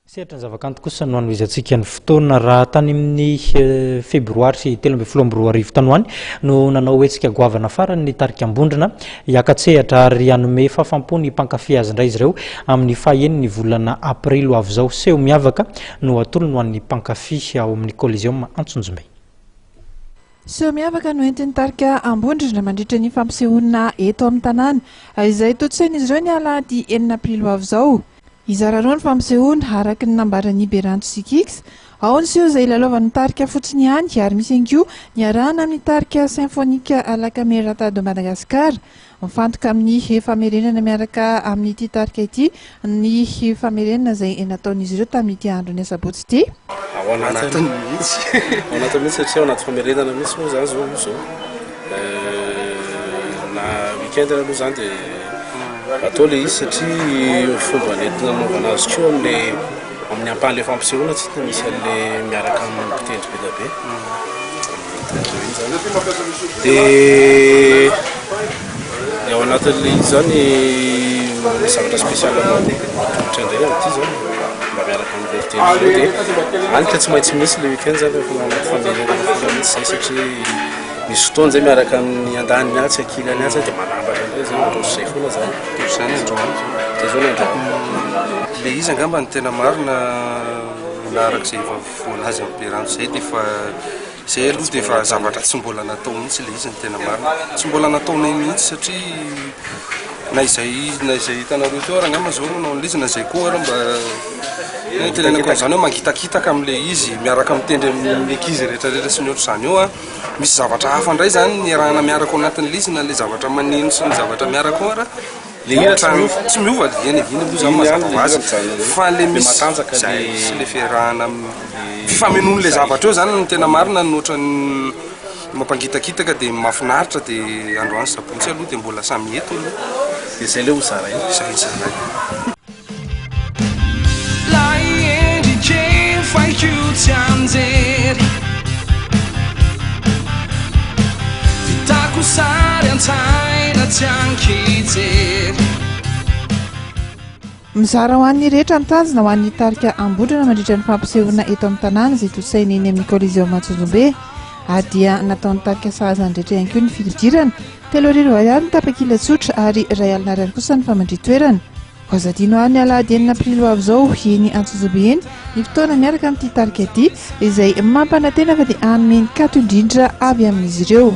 Sehatra ny zavakanto kosa no anoizatsika ny fotoana raha tany amin'ny febroary 13 tanoany no nanao hoetsika goavana farany ny tarika Ambondrona hiaka-tsehatra ary anome fahafampony mpakafy azy indray izy ireo amin'ny fahaeniny volana aprily avy izao seho miavaka no atolony ho an'ny mpakafy ao amin'ny Coliseum Antsonjobe. Seho miavaka no entin'ny tarika Ambondrona mandritra ny fampisehoana eto amin'ny tanàna izay totsain'izy ireo ny alahady 9 aprily avy izao. Izara roa ny fampisehoana araka ny nambaran'ny Beranto Sikix, ao ny seho izay lalaovan'ny tarika fotsiny ihany ary misy ankoa ny arahana amin'ny tarika sinfonika à la Camerata de Madagascar. Mifantoka amin'ny famerenana miaraka amin'ity tarika ity ny famerenana izay nataon'izy ireo tamin'ity andro ny asabotsy ity. Ao anatin'ny mihitsy satria ao anaty famerenana mihitsy moa zany zao na weekend aloha zany dia atao le izy satria fomba nentina nanaovana azy koa amin'ny ampan'le fampisehoana tsy misy an'le miaraka amin'ny mpitendry be da be. Dia ao anatin'le izy zany zavatra spesialy tongotra indray amin'ity zany mba miaraka amin'ny mpitendry dia anitra tsy maintsy misy le weekend zany anaty famerenana fola mihitsy zay satria misy fotoana zay miaraka amin'ny andany miatsy akila ny atsy dia manambatra indray zay ohatr'izay foana zany. Zany androany. Dia zao androany. Le izy angamba ny tena marina narak'izay efa voalaza amin'ny Beranto zay dia fa zay aloha dia fa zavatra tsy mbola natao mihitsy le izy ny tena marina. Tsy mbola nataonay mihitsy satria na izay hitanareo teo ary angamba zao nanao an'izy na izay koa ary mba tenenako an'izany hoe mangitakitaka amin'le izy miaraka mitendry amin'ny ankizy rehetrarehetra sy ny ohatr' izany eo misy zavatra hafa indray zany ny arahana miaraka ao anatin'le izy na le zavatra maneno sy ny zavatra miaraka ao ara le tsy miova liana aloha zany mazava ho azy fa le misy sy le fiarahana fifamenony le zavatra eo zany ny tena marina ny ohatrany mampangitakitaka dia mahafinaritra dia androany sabotsy aloha dia mbola samy eto aloha dia izay le ho zara iny izay zaray. Mizara ho an'ny rehetra ny tanjona ho an'ny tarika Ambondrona mandritra ny fampisehoana eto amin'ny tanàna izay tosaina eny amin'ny Coliseum Antsonjobe ary dia nataon'ny tarika sahazany rehetra ihany koa ny fidirana 3 ariary ny tapakila tsotra ary 2 alina ariary kosa ny famandri-toerana. Azadino any alahady 9 aprily avy izao eny Antsonjobe eny ny fotoana miaraka amin'ity tarika ity izay mampanantena fa dia hanome ny kato indrindra avy amin'izy ireo.